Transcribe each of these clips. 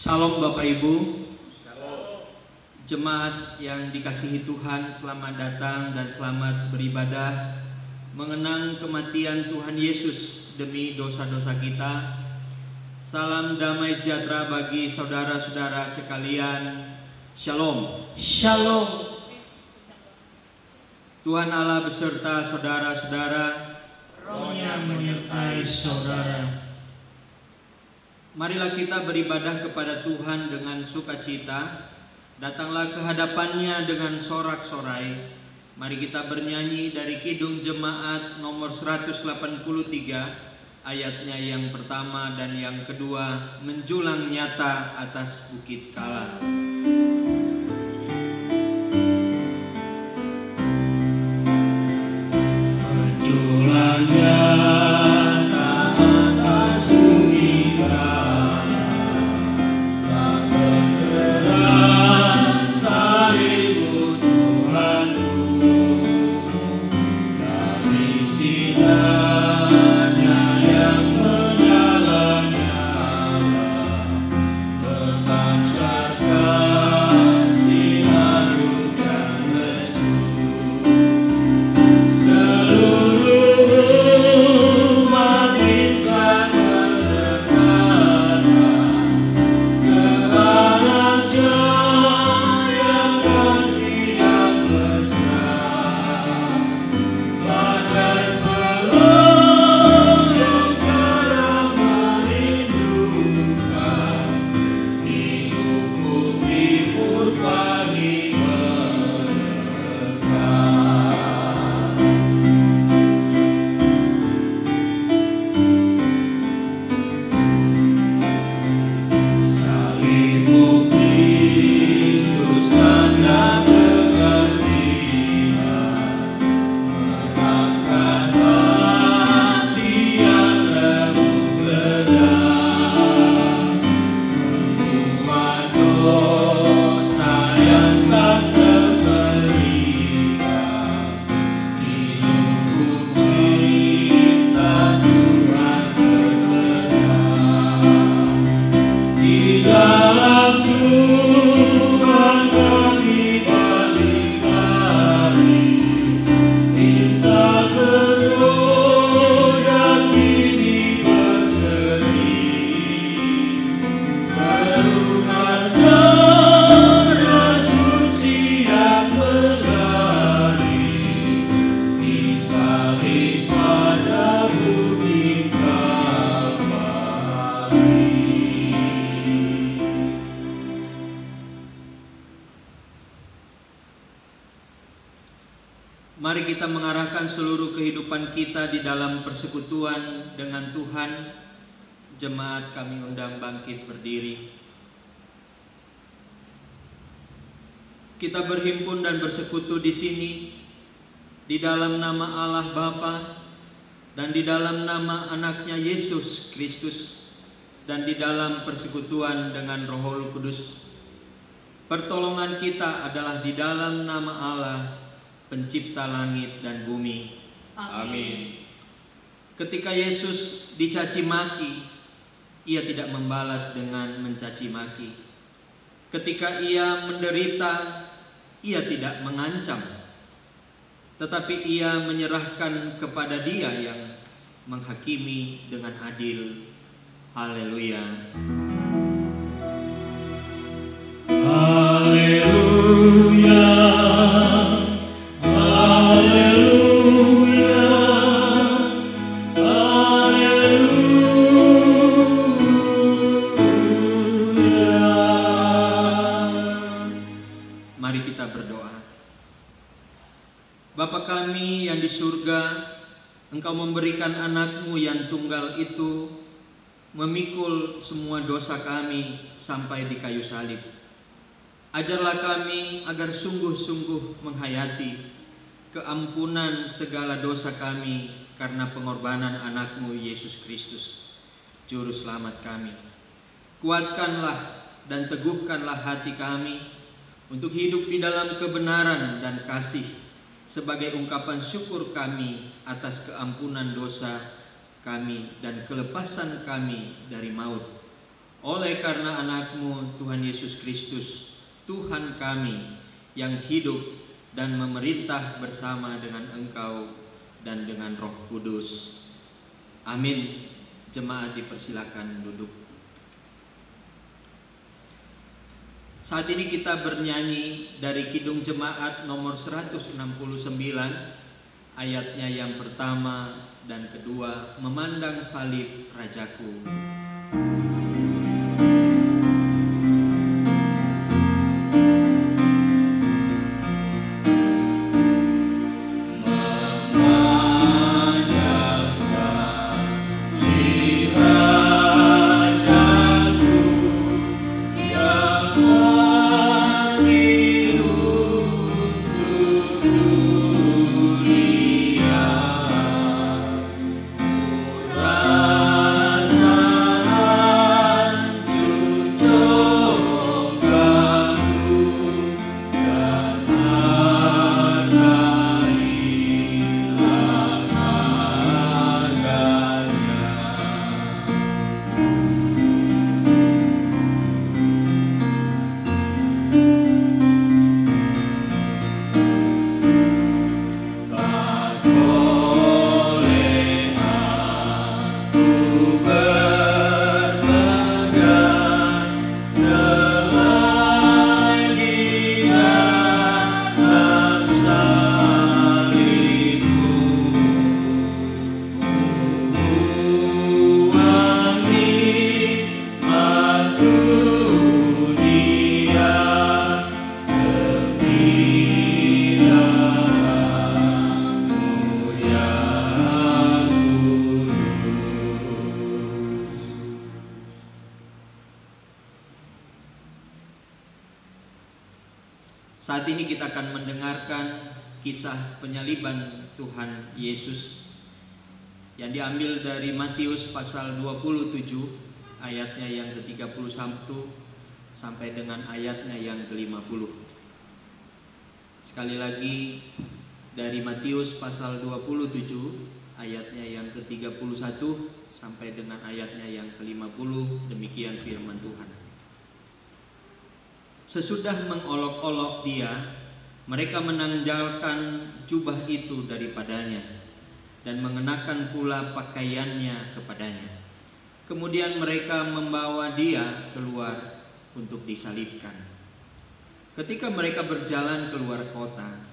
Shalom Bapak Ibu. Shalom. Jemaat yang dikasihi Tuhan, selamat datang dan selamat beribadah mengenang kematian Tuhan Yesus demi dosa-dosa kita. Salam damai sejahtera bagi saudara-saudara sekalian. Shalom. Shalom. Tuhan Allah beserta saudara-saudara. Rohnya menyertai saudara. Marilah kita beribadah kepada Tuhan dengan sukacita. Datanglah ke hadapannya dengan sorak-sorai. Mari kita bernyanyi dari Kidung Jemaat nomor 183, ayatnya yang pertama dan yang kedua, menjulang nyata atas bukit Kala. Menjulang nyata Mari kita mengarahkan seluruh kehidupan kita di dalam persekutuan dengan Tuhan. Jemaat kami undang bangkit berdiri. Kita berhimpun dan bersekutu di sini di dalam nama Allah Bapa dan di dalam nama anaknya Yesus Kristus dan di dalam persekutuan dengan Roh Kudus. Pertolongan kita adalah di dalam nama Allah, Pencipta langit dan bumi. Amin. Ketika Yesus dicaci maki, ia tidak membalas dengan mencaci maki. Ketika ia menderita, ia tidak mengancam, tetapi ia menyerahkan kepada Dia yang menghakimi dengan adil. Haleluya. Haleluya. Bapa kami yang di surga, Engkau memberikan anak-Mu yang tunggal itu memikul semua dosa kami sampai di kayu salib. Ajarlah kami agar sungguh-sungguh menghayati keampunan segala dosa kami karena pengorbanan anak-Mu Yesus Kristus, Juru Selamat kami. Kuatkanlah dan teguhkanlah hati kami untuk hidup di dalam kebenaran dan kasih sebagai ungkapan syukur kami atas keampunan dosa kami dan kelepasan kami dari maut. oleh karena anakmu Tuhan Yesus Kristus, Tuhan kami, yang hidup dan memerintah bersama dengan Engkau dan dengan Roh Kudus. Amin. Jemaat dipersilakan duduk. Saat ini kita bernyanyi dari Kidung Jemaat nomor 169, ayatnya yang pertama dan kedua, Memandang Salib Rajaku. Saat ini kita akan mendengarkan kisah penyaliban Tuhan Yesus yang diambil dari Matius pasal 27 ayatnya yang ke-31 sampai dengan ayatnya yang ke-50. Sekali lagi dari Matius pasal 27 ayatnya yang ke-31 sampai dengan ayatnya yang ke-50, demikian firman Tuhan. Sesudah mengolok-olok dia, mereka menanggalkan jubah itu daripadanya dan mengenakan pula pakaiannya kepadanya. Kemudian mereka membawa dia keluar untuk disalibkan. Ketika mereka berjalan keluar kota,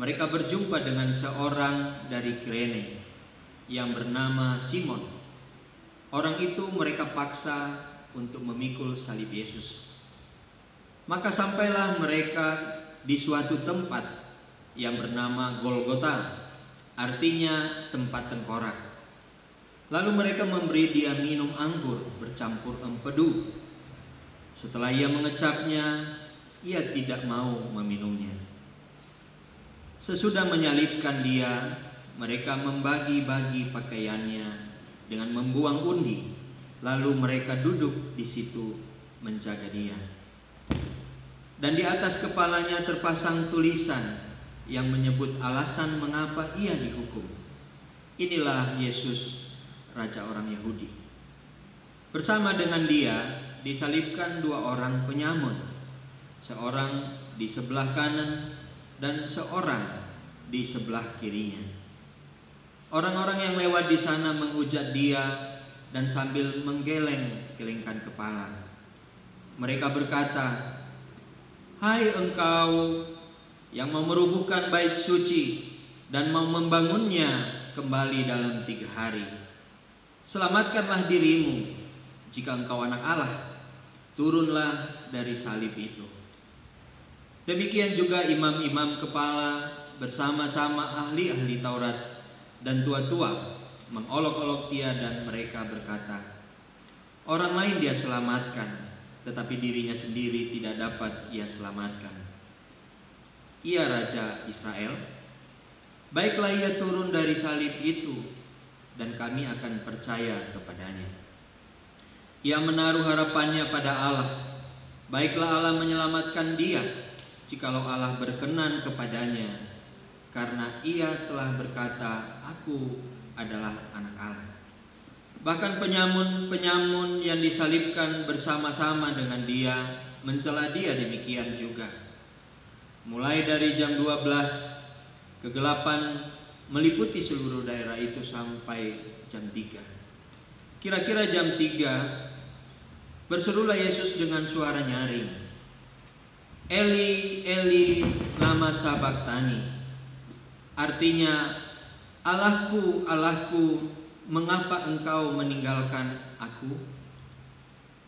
mereka berjumpa dengan seorang dari Kirene yang bernama Simon. Orang itu mereka paksa untuk memikul salib Yesus. Maka sampailah mereka di suatu tempat yang bernama Golgota, artinya tempat tengkorak. Lalu mereka memberi dia minum anggur bercampur empedu. Setelah ia mengecapnya, ia tidak mau meminumnya. Sesudah menyalibkan dia, mereka membagi-bagi pakaiannya dengan membuang undi. Lalu mereka duduk di situ menjaga dia. Dan di atas kepalanya terpasang tulisan yang menyebut alasan mengapa ia dihukum. Inilah Yesus, Raja orang Yahudi. Bersama dengan dia disalibkan dua orang penyamun, seorang di sebelah kanan dan seorang di sebelah kirinya. Orang-orang yang lewat di sana menghujat dia dan sambil menggeleng-gelengkan kepala. Mereka berkata, "Hai engkau yang mau merubuhkan bait suci dan mau membangunnya kembali dalam 3 hari, selamatkanlah dirimu jika engkau anak Allah, turunlah dari salib itu." Demikian juga imam-imam kepala bersama-sama ahli-ahli Taurat dan tua-tua mengolok-olok dia dan mereka berkata, "Orang lain dia selamatkan, tetapi dirinya sendiri tidak dapat ia selamatkan. Ia Raja Israel, baiklah ia turun dari salib itu dan kami akan percaya kepadanya. Ia menaruh harapannya pada Allah, baiklah Allah menyelamatkan dia jikalau Allah berkenan kepadanya, karena ia telah berkata, Aku adalah anak Allah." Bahkan penyamun-penyamun yang disalibkan bersama-sama dengan dia mencela dia demikian juga. Mulai dari jam 12, kegelapan meliputi seluruh daerah itu sampai jam 3. Kira-kira jam 3, berserulah Yesus dengan suara nyaring, Eli, Eli, lama sabachthani. Artinya, Allahku, Allahku, mengapa engkau meninggalkan aku?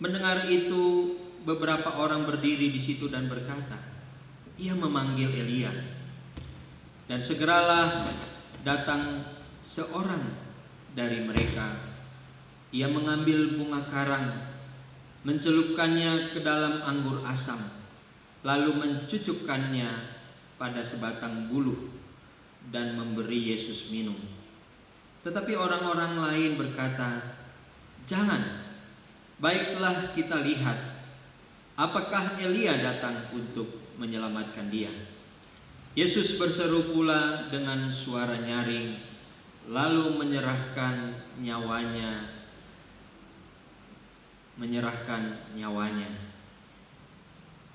Mendengar itu, beberapa orang berdiri di situ dan berkata, ia memanggil Elia. Dan segeralah datang seorang dari mereka. Ia mengambil bunga karang, mencelupkannya ke dalam anggur asam, lalu mencucukkannya pada sebatang buluh dan memberi Yesus minum. Tetapi orang-orang lain berkata, jangan, baiklah kita lihat apakah Elia datang untuk menyelamatkan dia. Yesus berseru pula dengan suara nyaring, lalu menyerahkan nyawanya.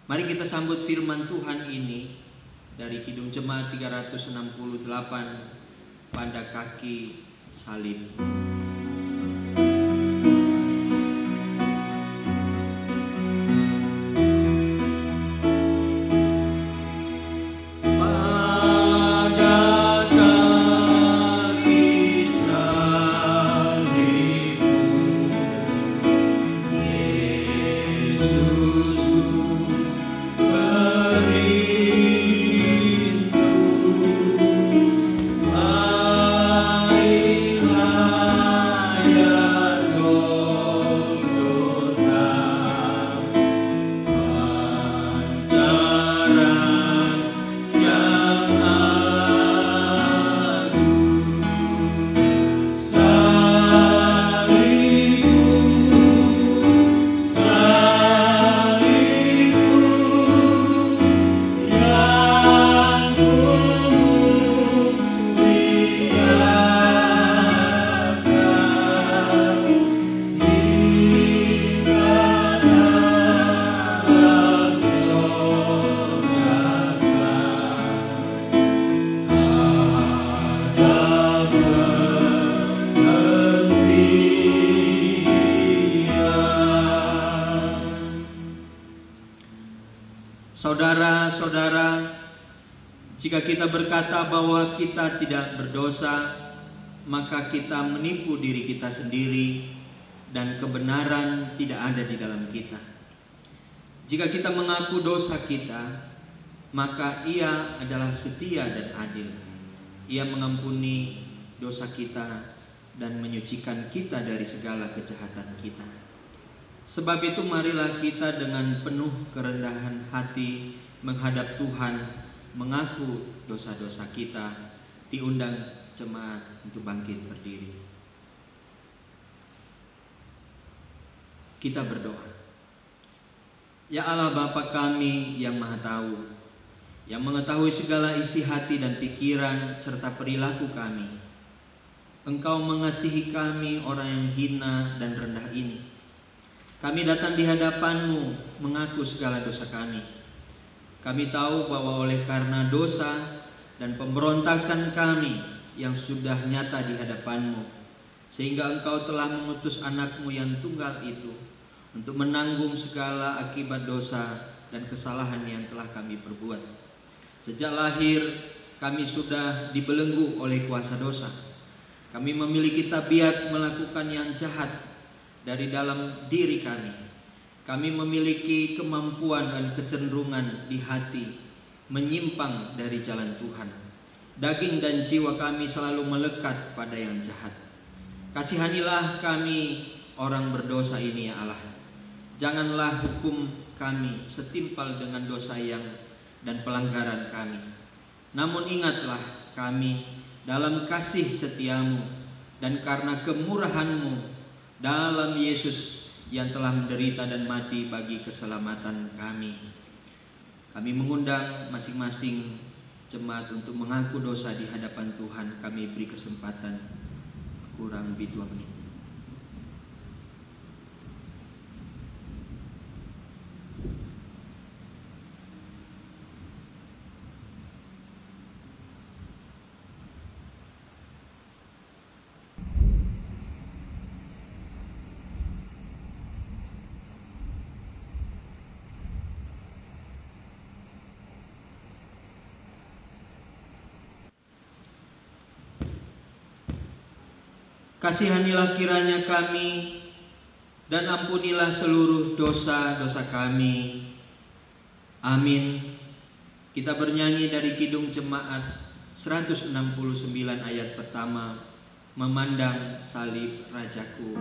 Mari kita sambut firman Tuhan ini dari Kidung Jemaat 368 pada kaki salib. Saudara-saudara, jika kita berkata bahwa kita tidak berdosa, maka kita menipu diri kita sendiri dan kebenaran tidak ada di dalam kita. Jika kita mengaku dosa kita, maka Ia adalah setia dan adil. Ia mengampuni dosa kita dan menyucikan kita dari segala kejahatan kita. Sebab itu marilah kita dengan penuh kerendahan hati menghadap Tuhan, mengaku dosa-dosa kita, diundang jemaat untuk bangkit berdiri. Kita berdoa. Ya Allah Bapa kami yang Maha Tahu, yang mengetahui segala isi hati dan pikiran serta perilaku kami, Engkau mengasihi kami orang yang hina dan rendah ini. Kami datang di hadapan-Mu mengaku segala dosa kami. Kami tahu bahwa oleh karena dosa dan pemberontakan kami yang sudah nyata di hadapan-Mu, sehingga Engkau telah mengutus anak-Mu yang tunggal itu untuk menanggung segala akibat dosa dan kesalahan yang telah kami perbuat. Sejak lahir kami sudah dibelenggu oleh kuasa dosa. Kami memiliki tabiat melakukan yang jahat dari dalam diri kami. Kami memiliki kemampuan dan kecenderungan di hati menyimpang dari jalan Tuhan. Daging dan jiwa kami selalu melekat pada yang jahat. Kasihanilah kami orang berdosa ini ya Allah. Janganlah hukum kami setimpal dengan dosa dan pelanggaran kami. Namun ingatlah kami dalam kasih setiamu dan karena kemurahan-Mu dalam Yesus yang telah menderita dan mati bagi keselamatan kami. Kami mengundang masing-masing jemaat untuk mengaku dosa di hadapan Tuhan. Kami beri kesempatan kurang lebih 2 menit. Kasihanilah kiranya kami, dan ampunilah seluruh dosa-dosa kami. Amin. Kita bernyanyi dari Kidung Jemaat 169 ayat pertama, Memandang Salib Rajaku.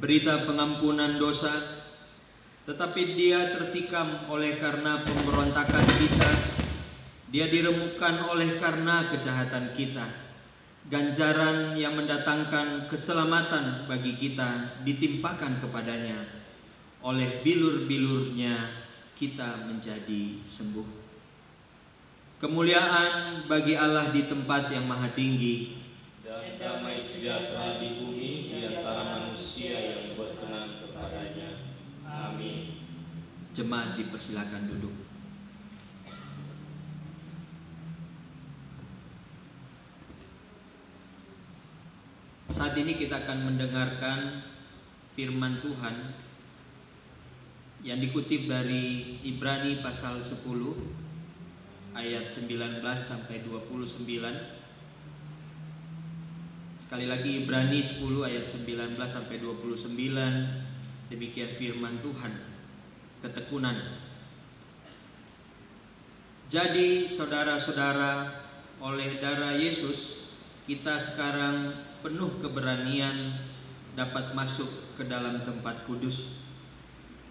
Berita pengampunan dosa, tetapi dia tertikam oleh karena pemberontakan kita, dia diremukkan oleh karena kejahatan kita. Ganjaran yang mendatangkan keselamatan bagi kita ditimpakan kepadanya, oleh bilur-bilurnya kita menjadi sembuh. Kemuliaan bagi Allah di tempat yang maha tinggi, dan damai sejahtera di bumi di antara manusia yang berkenan kepadanya. Amin. Jemaat dipersilakan duduk. Saat ini kita akan mendengarkan firman Tuhan yang dikutip dari Ibrani pasal 10 ayat 19 sampai 29. Sekali lagi Ibrani 10 ayat 19 sampai 29. Demikian firman Tuhan. Ketekunan. Jadi saudara-saudara, oleh darah Yesus kita sekarang penuh keberanian dapat masuk ke dalam tempat kudus,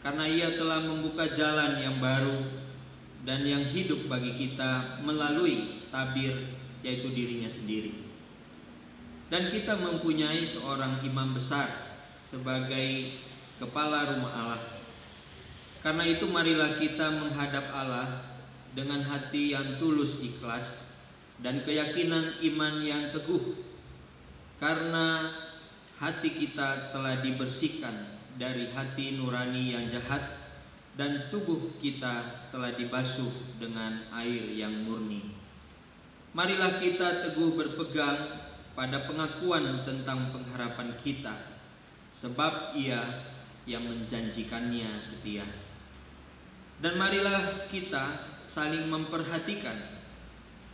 karena Ia telah membuka jalan yang baru dan yang hidup bagi kita melalui tabir, yaitu dirinya sendiri. Dan kita mempunyai seorang imam besar sebagai kepala rumah Allah. Karena itu marilah kita menghadap Allah dengan hati yang tulus ikhlas dan keyakinan iman yang teguh. Karena hati kita telah dibersihkan dari hati nurani yang jahat, dan tubuh kita telah dibasuh dengan air yang murni. Marilah kita teguh berpegang pada pengakuan tentang pengharapan kita, sebab Ia yang menjanjikannya setia. Dan marilah kita saling memperhatikan,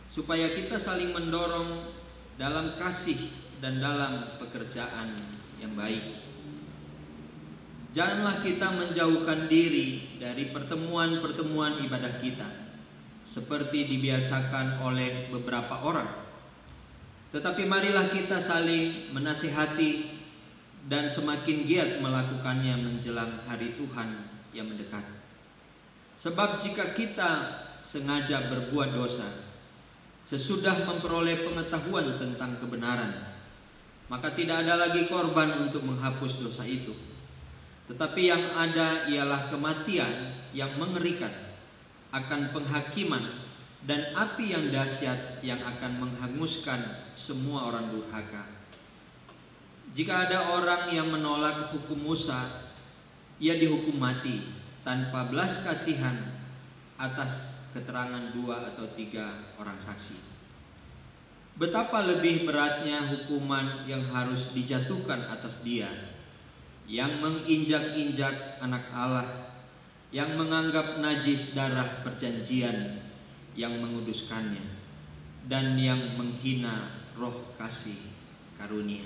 supaya kita saling mendorong dalam kasih dan dalam pekerjaan yang baik. Janganlah kita menjauhkan diri dari pertemuan-pertemuan ibadah kita, seperti dibiasakan oleh beberapa orang. Tetapi marilah kita saling menasihati dan semakin giat melakukannya menjelang hari Tuhan yang mendekat. Sebab jika kita sengaja berbuat dosa sesudah memperoleh pengetahuan tentang kebenaran, maka tidak ada lagi korban untuk menghapus dosa itu. Tetapi yang ada ialah kematian yang mengerikan, akan penghakiman dan api yang dahsyat yang akan menghanguskan semua orang durhaka. Jika ada orang yang menolak hukum Musa, ia dihukum mati tanpa belas kasihan atas keterangan 2 atau 3 orang saksi. Betapa lebih beratnya hukuman yang harus dijatuhkan atas dia yang menginjak-injak anak Allah, yang menganggap najis darah perjanjian yang menguduskannya, dan yang menghina roh kasih karunia.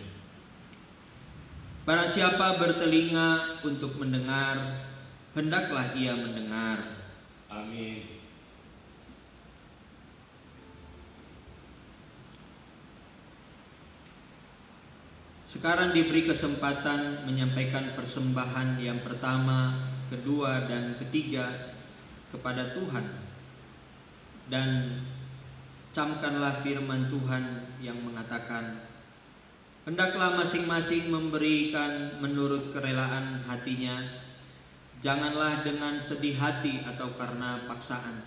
Barang siapa bertelinga untuk mendengar, hendaklah ia mendengar. Amin. Sekarang diberi kesempatan menyampaikan persembahan yang pertama, kedua, dan ketiga kepada Tuhan. Dan camkanlah firman Tuhan yang mengatakan, Hendaklah masing-masing memberikan menurut kerelaan hatinya, janganlah dengan sedih hati atau karena paksaan,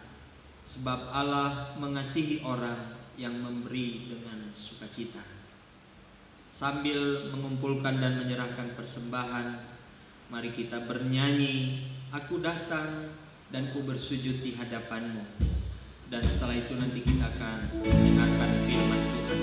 sebab Allah mengasihi orang yang memberi dengan sukacita. Sambil mengumpulkan dan menyerahkan persembahan, mari kita bernyanyi, Aku datang dan ku bersujud di hadapan-Mu. Dan setelah itu nanti kita akan mendengarkan firman Tuhan.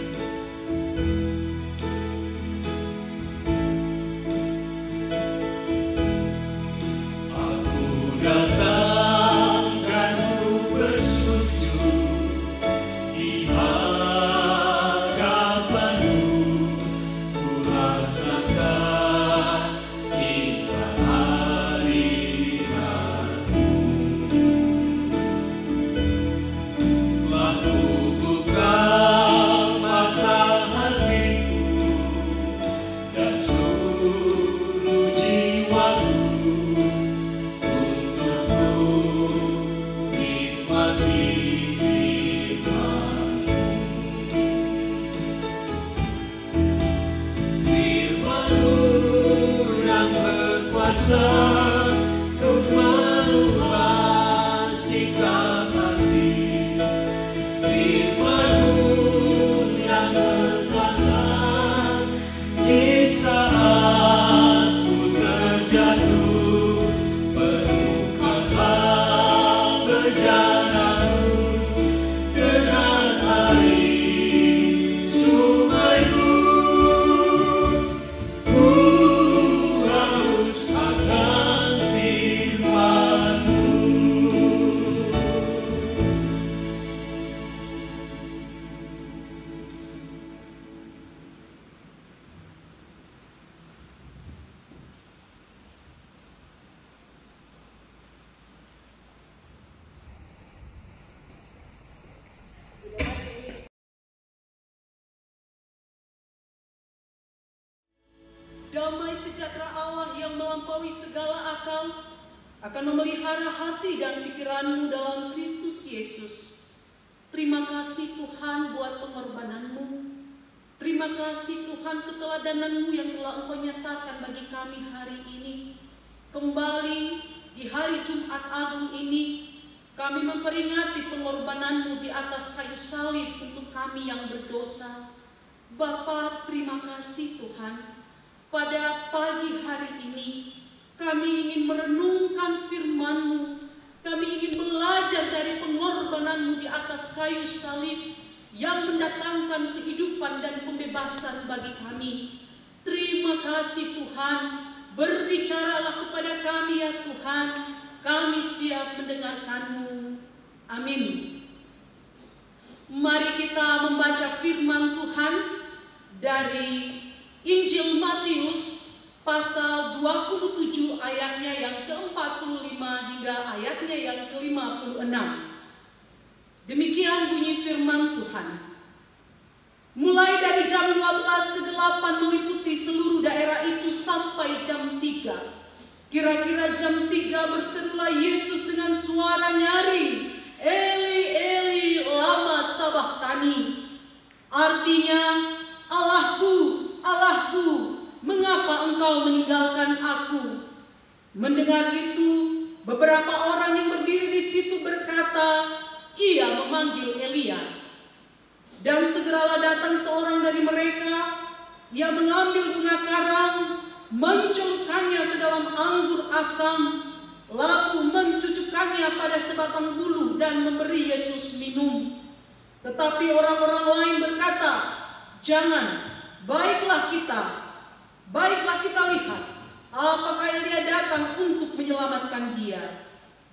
Damai sejahtera Allah yang melampaui segala akal akan memelihara hati dan pikiranmu dalam Kristus Yesus. Terima kasih Tuhan buat pengorbananmu. Terima kasih Tuhan keteladanan-Mu yang telah Engkau nyatakan bagi kami hari ini. Kembali di hari Jumat Agung ini, kami memperingati pengorbanan-Mu di atas kayu salib untuk kami yang berdosa. Bapa, terima kasih Tuhan. Pada pagi hari ini, kami ingin merenungkan firman-Mu. Kami ingin belajar dari pengorbanan-Mu di atas kayu salib yang mendatangkan kehidupan dan pembebasan bagi kami. Terima kasih Tuhan. Berbicaralah kepada kami ya Tuhan. Kami siap mendengarkan-Mu. Amin. Mari kita membaca firman Tuhan dari Injil Matius pasal 27 ayatnya yang ke-45 hingga ayatnya yang ke-56. Demikian bunyi firman Tuhan. Mulai dari jam 12 ke 8 meliputi seluruh daerah itu sampai jam 3. Kira-kira jam 3 berserulah Yesus dengan suara nyaring, Eli, Eli, lama sabachthani. Artinya, Allahku, Allahku, mengapa engkau meninggalkan aku? Mendengar itu, beberapa orang yang berdiri di situ berkata, ia memanggil Elia. Dan segeralah datang seorang dari mereka yang mengambil bunga karang, mencelupkannya ke dalam anggur asam, lalu mencucukkannya pada sebatang bulu dan memberi Yesus minum. Tetapi orang-orang lain berkata, jangan. Baiklah kita lihat apakah Elia datang untuk menyelamatkan dia.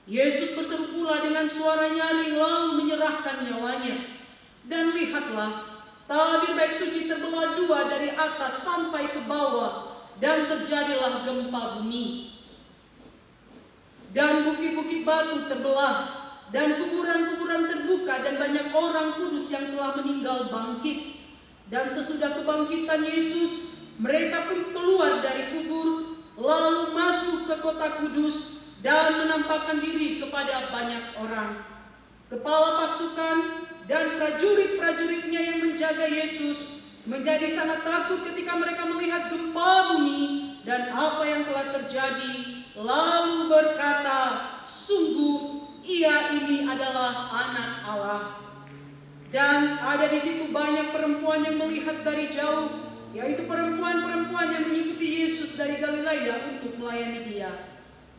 Yesus berseru pula dengan suara nyaring lalu menyerahkan nyawanya. Dan lihatlah, tabir bait suci terbelah dua dari atas sampai ke bawah, dan terjadilah gempa bumi. Dan bukit-bukit batu terbelah, dan kuburan-kuburan terbuka, dan banyak orang kudus yang telah meninggal bangkit. Dan sesudah kebangkitan Yesus, mereka pun keluar dari kubur, lalu masuk ke kota kudus dan menampakkan diri kepada banyak orang. Kepala pasukan dan prajurit-prajuritnya yang menjaga Yesus menjadi sangat takut ketika mereka melihat gempa bumi dan apa yang telah terjadi, lalu berkata, sungguh ia ini adalah Anak Allah. Dan ada di situ banyak perempuan yang melihat dari jauh, yaitu perempuan-perempuan yang mengikuti Yesus dari Galilea untuk melayani Dia.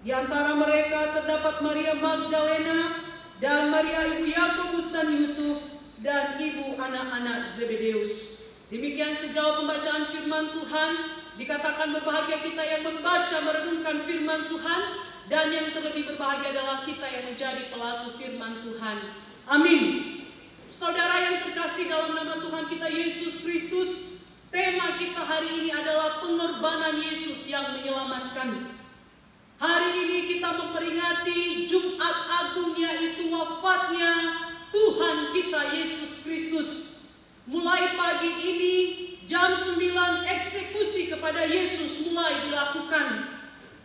Di antara mereka terdapat Maria Magdalena dan Maria ibu Yakobus dan Yusuf dan ibu anak-anak Zebedeus. Demikian sejauh pembacaan firman Tuhan. Dikatakan berbahagia kita yang membaca merenungkan firman Tuhan, dan yang terlebih berbahagia adalah kita yang menjadi pelaku firman Tuhan. Amin. Saudara yang terkasih dalam nama Tuhan kita Yesus Kristus, tema kita hari ini adalah pengorbanan Yesus yang menyelamatkan. Hari ini kita memperingati Jumat Agung, yaitu wafatnya Tuhan kita Yesus Kristus. Mulai pagi ini jam 9 eksekusi kepada Yesus mulai dilakukan.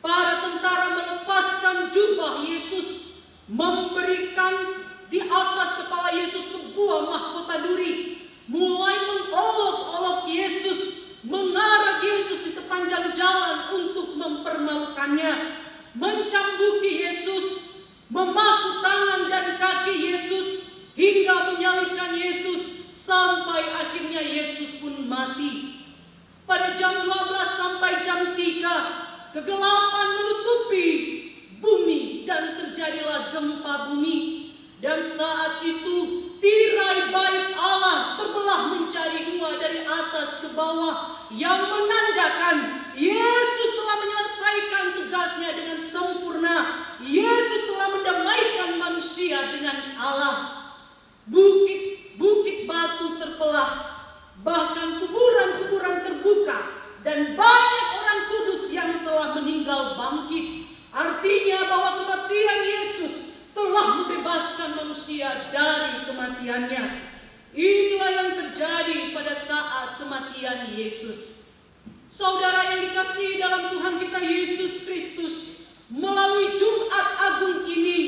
Para tentara melepaskan jubah Yesus, memberikan di atas kepala Yesus sebuah mahkota duri, mulai mengolok-olok Yesus, mengarak Yesus di sepanjang jalan untuk mempermalukannya, mencambuki Yesus, memaku tangan dan kaki Yesus, hingga menyalibkan Yesus, sampai akhirnya Yesus pun mati. Pada jam 12 sampai jam 3, kegelapan menutupi bumi dan terjadilah gempa bumi. Dan saat itu tirai bait Allah terbelah menjadi dua dari atas ke bawah, yang menandakan Yesus telah menyelesaikan tugasnya dengan sempurna. Yesus telah mendamaikan manusia dengan Allah. Bukit-bukit batu terbelah, bahkan kuburan-kuburan terbuka, dan banyak orang kudus yang telah meninggal bangkit. Artinya bahwa kematian Yesus telah membebaskan manusia dari kematiannya. Inilah yang terjadi pada saat kematian Yesus. Saudara yang dikasihi dalam Tuhan kita Yesus Kristus, melalui Jumat Agung ini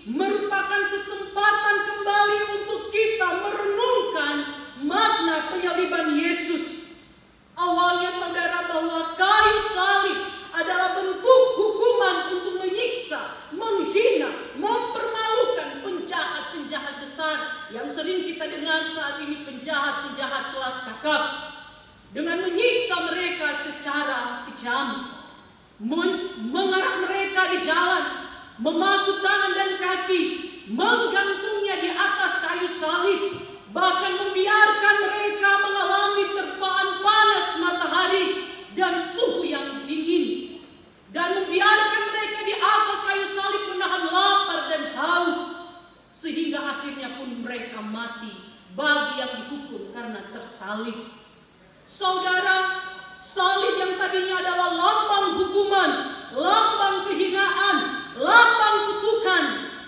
merupakan kesempatan kembali untuk kita merenungkan makna penyaliban Yesus. Awalnya saudara, bahwa kayu salib adalah bentuk hukuman untuk menyiksa, menghina, mempermalukan penjahat-penjahat besar yang sering kita dengar saat ini, penjahat-penjahat kelas kakap, dengan menyiksa mereka secara kejam, mengarak mereka di jalan, memaku tangan dan kaki, menggantungnya di atas kayu salib, bahkan membiarkan mereka mengalami terpaan panas matahari dan suhu yang dingin, dan membiarkan mereka di atas kayu salib menahan lapar dan haus, sehingga akhirnya pun mereka mati bagi yang dihukum karena tersalib. Saudara, salib yang tadinya adalah lambang hukuman, lambang kehinaan, lambang kutukan,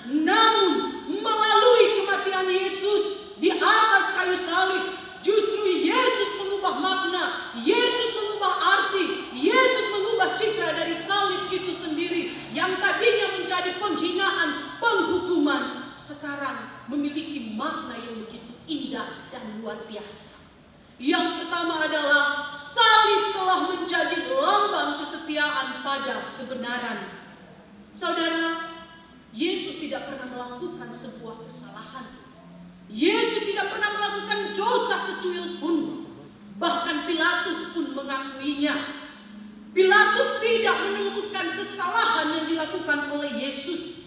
namun melalui kematian Yesus di atas kayu salib, justru Yesus mengubah makna, Yesus mengubah arti, Yesus mengubah citra dari salib itu sendiri, yang tadinya menjadi penghinaan, penghukuman, sekarang memiliki makna yang begitu indah dan luar biasa. Yang pertama adalah salib telah menjadi lambang kesetiaan pada kebenaran. Saudara, Yesus tidak pernah melakukan sebuah kesalahan. Yesus tidak pernah melakukan dosa secuil pun. Bahkan Pilatus pun mengakuinya. Pilatus tidak menemukan kesalahan yang dilakukan oleh Yesus.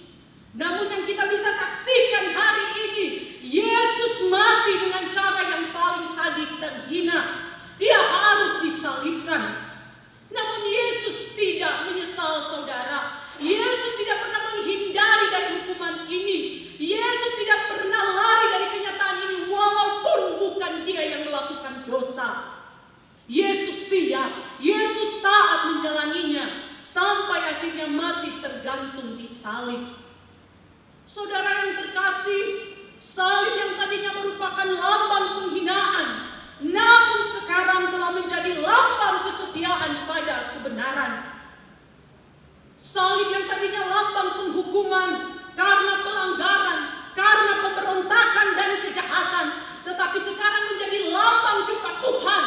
Namun yang kita bisa saksikan hari ini, Yesus mati dengan cara yang paling sadis dan hina. Dia harus disalibkan. Namun Yesus tidak menyesal, saudara. Yesus tidak pernah menghindari dari hukuman ini. Yesus tidak pernah lari dari kenyataan ini walaupun bukan dia yang melakukan dosa. Yesus siap, Yesus taat menjalaninya sampai akhirnya mati tergantung di salib. Saudara yang terkasih, salib yang tadinya merupakan lambang penghinaan, namun sekarang telah menjadi lambang kesetiaan pada kebenaran. Salib yang tadinya lambang penghukuman karena pelanggaran, karena pemberontakan dan kejahatan, tetapi sekarang menjadi lambang kepatuhan,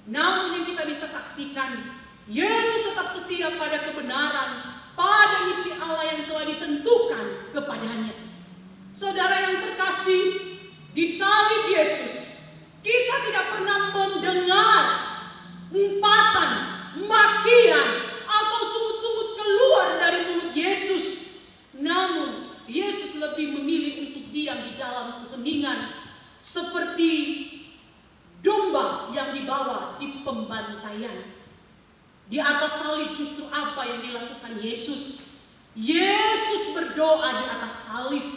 Namun yang kita bisa saksikan, Yesus tetap setia pada kebenaran, pada misi Allah yang telah ditentukan kepadanya. Saudara yang terkasih, di salib Yesus, kita tidak pernah mendengar umpatan, makian, atau sungut-sungut keluar dari mulut Yesus. Namun, Yesus lebih memilih untuk diam di dalam keheningan, seperti domba yang dibawa di pembantaian. Di atas salib justru apa yang dilakukan Yesus? Yesus berdoa di atas salib.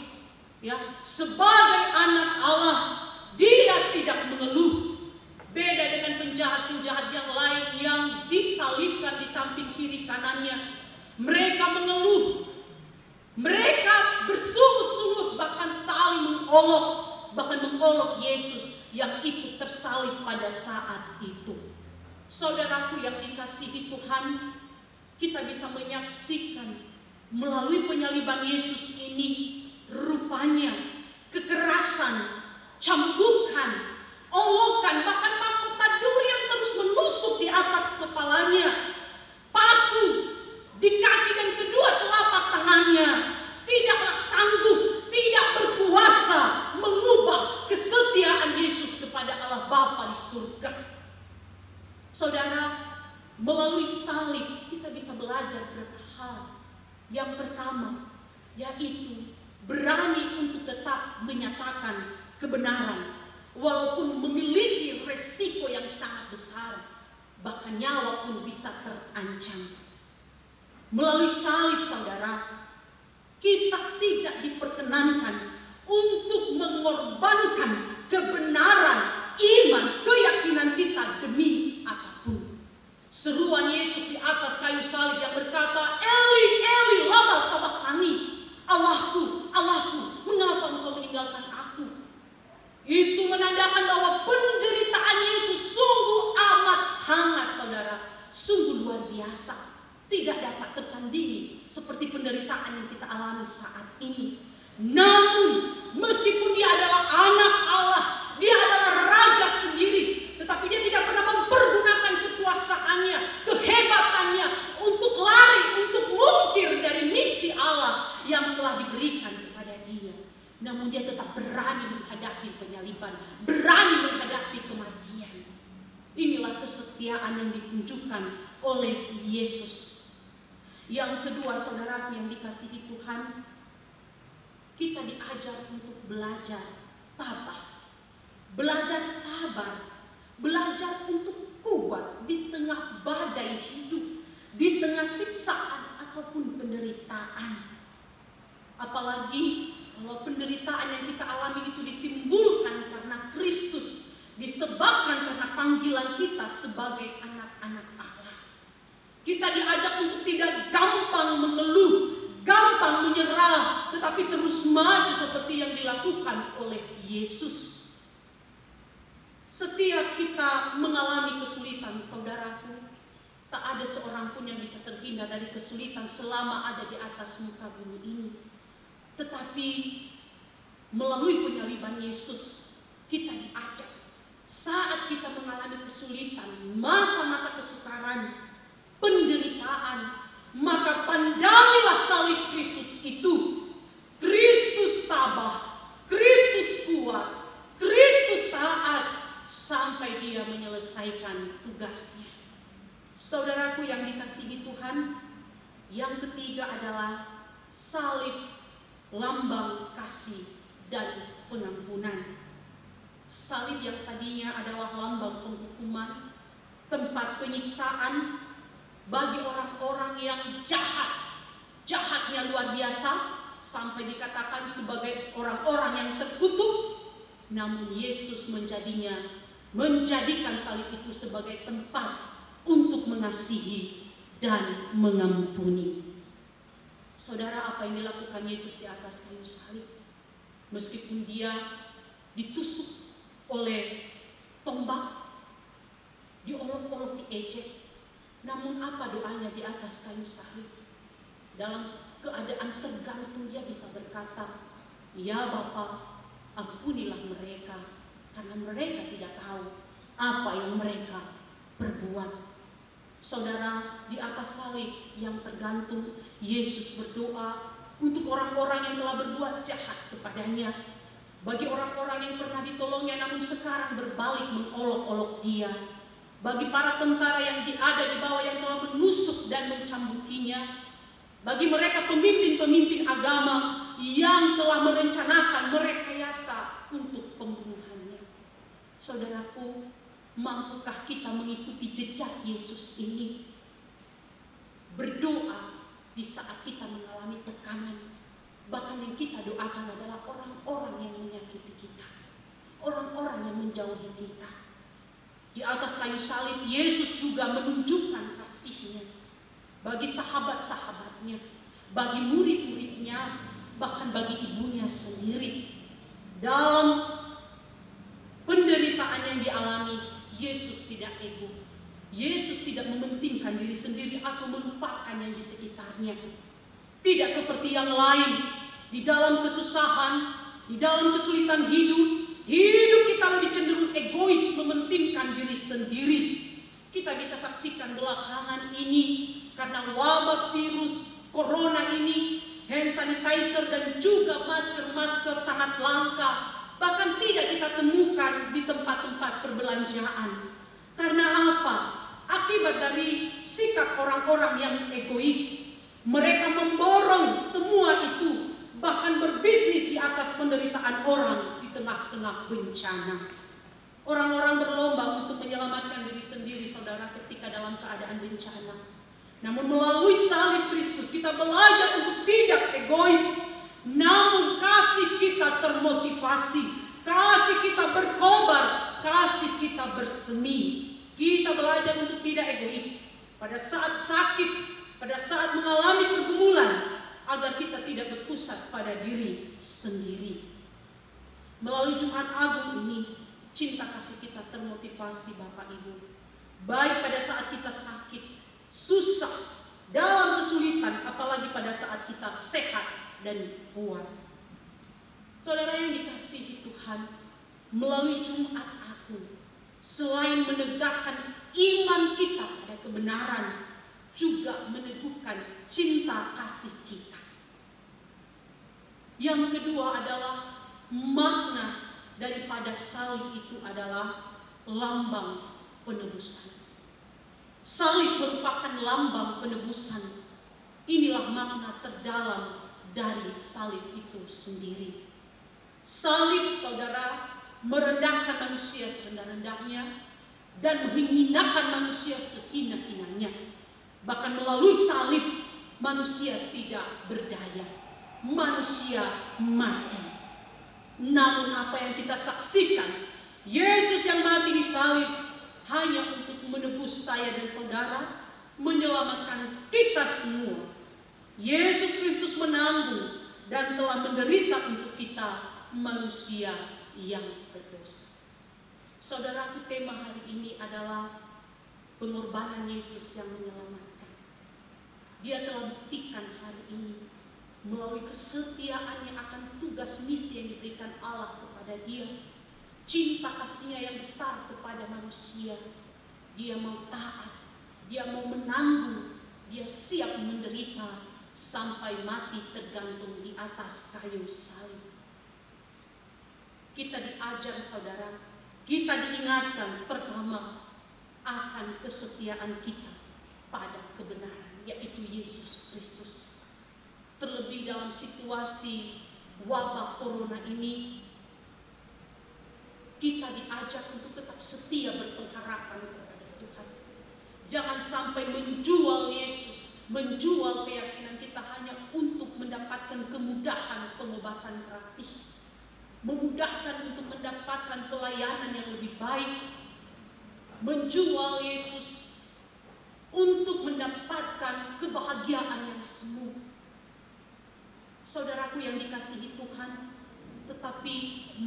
Ya, sebagai anak Allah, dia tidak mengeluh. Beda dengan penjahat-penjahat yang lain yang disalibkan di samping kiri kanannya. Mereka mengeluh. Mereka bersungut-sungut, bahkan saling mengolok. Bahkan mengolok Yesus yang ikut tersalib pada saat itu. Saudaraku yang dikasihi Tuhan, kita bisa menyaksikan melalui penyaliban Yesus ini rupanya kekerasan, cambukan, olokan, bahkan mahkota duri yang terus menusuk di atas kepalanya, paku di kaki dan kedua telapak tangannya, tidaklah sanggup, tidak berkuasa mengubah kesetiaan Yesus kepada Allah Bapa di surga. Saudara, melalui salib kita bisa belajar beberapa hal. Yang pertama, yaitu berani untuk tetap menyatakan kebenaran, walaupun memiliki resiko yang sangat besar, bahkan nyawa pun bisa terancam. Melalui salib, saudara, kita tidak diperkenankan untuk mengorbankan kebenaran, iman, keyakinan kita demi apapun. Seruan Yesus di atas kayu salib yang berkata, Eli, Eli, lama sabachthani, Allahku, Allahku, mengapa engkau meninggalkan aku? Itu menandakan bahwa penderitaan Yesus sungguh amat sangat, saudara, sungguh luar biasa. Tidak dapat tertandingi seperti penderitaan yang kita alami saat ini. Namun, meskipun dia adalah anak Allah, dia adalah raja sendiri, tetapi dia tidak pernah mempergunakan kekuasaannya, kehebatannya untuk lari, untuk mungkir dari misi Allah yang telah diberikan kepada dia. Namun dia tetap berani menghadapi penyaliban, berani menghadapi kematian. Inilah kesetiaan yang ditunjukkan oleh Yesus. Yang kedua, saudaraku yang dikasihi Tuhan, kita diajar untuk belajar tabah, belajar sabar, belajar untuk kuat di tengah badai hidup, di tengah siksaan ataupun penderitaan. Apalagi kalau penderitaan yang kita alami itu ditimbulkan karena Kristus, disebabkan karena panggilan kita sebagai anak-anak Allah. Kita diajak untuk tidak gampang mengeluh, gampang menyerah, tetapi terus maju seperti yang dilakukan oleh Yesus. Setiap kita mengalami kesulitan, saudaraku, tak ada seorang pun yang bisa terhindar dari kesulitan selama ada di atas muka bumi ini. Tetapi melalui penyaliban Yesus, kita diajak saat kita mengalami kesulitan, masa-masa kesukaran, penderitaan, maka pandangilah salib Kristus itu. Kristus tabah, Kristus kuat, Kristus taat sampai dia menyelesaikan tugasnya. Saudaraku yang dikasihi Tuhan, yang ketiga adalah salib, lambang kasih dan pengampunan. Salib yang tadinya adalah lambang penghukuman, tempat penyiksaan bagi orang-orang yang jahat, jahatnya luar biasa, sampai dikatakan sebagai orang-orang yang terkutuk. Namun Yesus menjadikan salib itu sebagai tempat untuk mengasihi dan mengampuni. Saudara, apa yang dilakukan Yesus di atas kayu salib? Meskipun dia ditusuk oleh tombak, diolok-olok, diejek, namun apa doanya di atas kayu salib? Dalam keadaan tergantung dia bisa berkata, "Ya Bapa, ampunilah mereka, karena mereka tidak tahu apa yang mereka perbuat. Saudara, di atas salib yang tergantung, Yesus berdoa untuk orang-orang yang telah berbuat jahat kepadanya. Bagi orang-orang yang pernah ditolongnya namun sekarang berbalik mengolok-olok dia. Bagi para tentara yang ada di bawah yang telah menusuk dan mencambukinya. Bagi mereka pemimpin-pemimpin agama yang telah merencanakan, merekayasa untuk pembunuhannya. Saudaraku, mampukah kita mengikuti jejak Yesus ini? Berdoa di saat kita mengalami tekanan. Bahkan yang kita doakan adalah orang-orang yang menyakiti kita, orang-orang yang menjauhi kita. Di atas kayu salib, Yesus juga menunjukkan kasih-Nya bagi sahabat-sahabatnya, bagi murid-muridnya, bahkan bagi ibunya sendiri. Dalam penderitaan yang dialami, Yesus tidak ego. Yesus tidak mementingkan diri sendiri atau melupakan yang di sekitarnya. Tidak seperti yang lain, di dalam kesusahan, di dalam kesulitan hidup kita lebih cenderung egois, mementingkan diri sendiri. Kita bisa saksikan belakangan ini, karena wabah virus corona ini, hand sanitizer dan juga masker-masker sangat langka. Bahkan tidak kita temukan di tempat-tempat perbelanjaan. Karena apa? Akibat dari sikap orang-orang yang egois. Mereka memborong semua itu, bahkan berbisnis di atas penderitaan orang di tengah-tengah bencana. Orang-orang berlomba untuk menyelamatkan diri sendiri, saudara, ketika dalam keadaan bencana. Namun melalui salib Kristus kita belajar untuk tidak egois, namun kasih kita termotivasi, kasih kita berkobar, kasih kita bersemi. Kita belajar untuk tidak egois pada saat sakit, pada saat mengalami pergumulan, agar kita tidak berpusat pada diri sendiri. Melalui Jumat Agung ini, cinta kasih kita termotivasi Bapak Ibu. Baik pada saat kita sakit, susah, dalam kesulitan, apalagi pada saat kita sehat dan kuat. Saudara yang dikasihi Tuhan, melalui Jumat Agung, selain menegakkan iman kita pada kebenaran, juga meneguhkan cinta kasih kita. Yang kedua adalah makna daripada salib itu adalah lambang penebusan. Salib merupakan lambang penebusan. Inilah makna terdalam dari salib itu sendiri. Salib, saudara, merendahkan manusia serendah-rendahnya dan menghinakan manusia sehina-hinanya. Bahkan melalui salib, manusia tidak berdaya, manusia mati. Namun apa yang kita saksikan, Yesus yang mati di salib hanya untuk menebus saya dan saudara, menyelamatkan kita semua. Yesus Kristus menanggung dan telah menderita untuk kita, manusia yang berdosa. Saudaraku, tema hari ini adalah pengorbanan Yesus yang menyelamatkan. Dia telah buktikan hari ini melalui kesetiaannya akan tugas misi yang diberikan Allah kepada dia. Cinta kasih-Nya yang besar kepada manusia. Dia mau taat, dia mau menanggung, dia siap menderita sampai mati tergantung di atas kayu salib. Kita diajar, saudara, kita diingatkan pertama akan kesetiaan kita pada kebenaran, yaitu Yesus Kristus. Terlebih dalam situasi wabah corona ini, kita diajak untuk tetap setia berpengharapan kepada Tuhan. Jangan sampai menjual Yesus, menjual keyakinan kita hanya untuk mendapatkan kemudahan pengobatan gratis, memudahkan untuk mendapatkan pelayanan yang lebih baik, menjual Yesus untuk mendapatkan kebahagiaan yang semu. Saudaraku yang dikasihi Tuhan, tetapi